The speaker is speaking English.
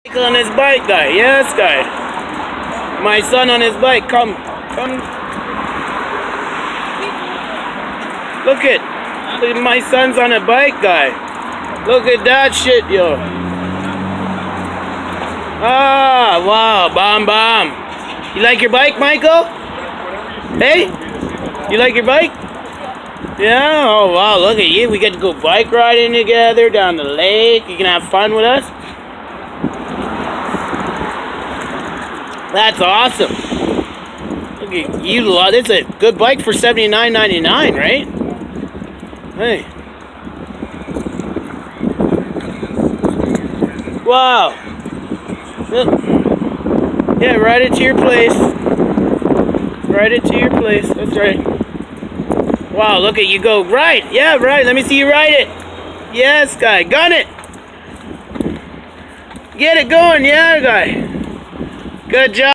On his bike, guy. Yes, guy. My son on his bike. Come. Look at my son's on a bike, guy. Look at that shit, yo. Ah, wow. Bomb. You like your bike, Michael? Hey? You like your bike? Yeah? Oh, wow. Look at you. We get to go bike riding together down the lake. You can have fun with us. That's awesome. Look at you. It's a good bike for $79.99, right? Hey. Wow. Yeah, ride it to your place. Ride it to your place. That's right. Wow, look at you go. Right. Yeah, right. Let me see you ride it. Yes, guy. Gun it. Get it going. Yeah, guy. Good job.